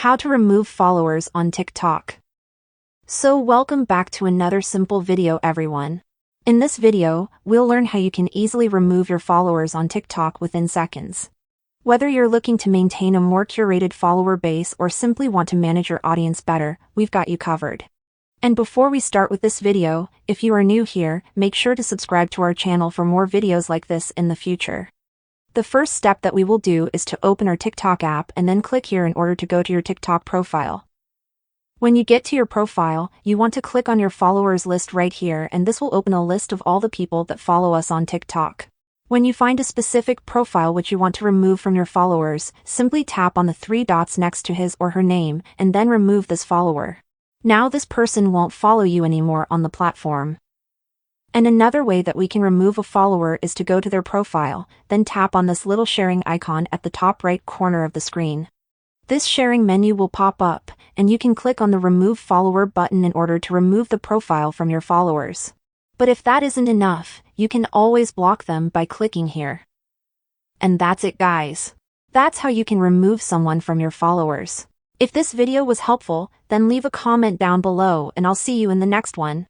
How to remove followers on TikTok. So welcome back to another simple video, everyone. In this video, we'll learn how you can easily remove your followers on TikTok within seconds. Whether you're looking to maintain a more curated follower base or simply want to manage your audience better, we've got you covered. And before we start with this video, if you are new here, make sure to subscribe to our channel for more videos like this in the future. The first step that we will do is to open our TikTok app and then click here in order to go to your TikTok profile. When you get to your profile, you want to click on your followers list right here, and this will open a list of all the people that follow us on TikTok. When you find a specific profile which you want to remove from your followers, simply tap on the three dots next to his or her name and then remove this follower. Now this person won't follow you anymore on the platform. And another way that we can remove a follower is to go to their profile, then tap on this little sharing icon at the top right corner of the screen. This sharing menu will pop up, and you can click on the Remove Follower button in order to remove the profile from your followers. But if that isn't enough, you can always block them by clicking here. And that's it, guys. That's how you can remove someone from your followers. If this video was helpful, then leave a comment down below and I'll see you in the next one.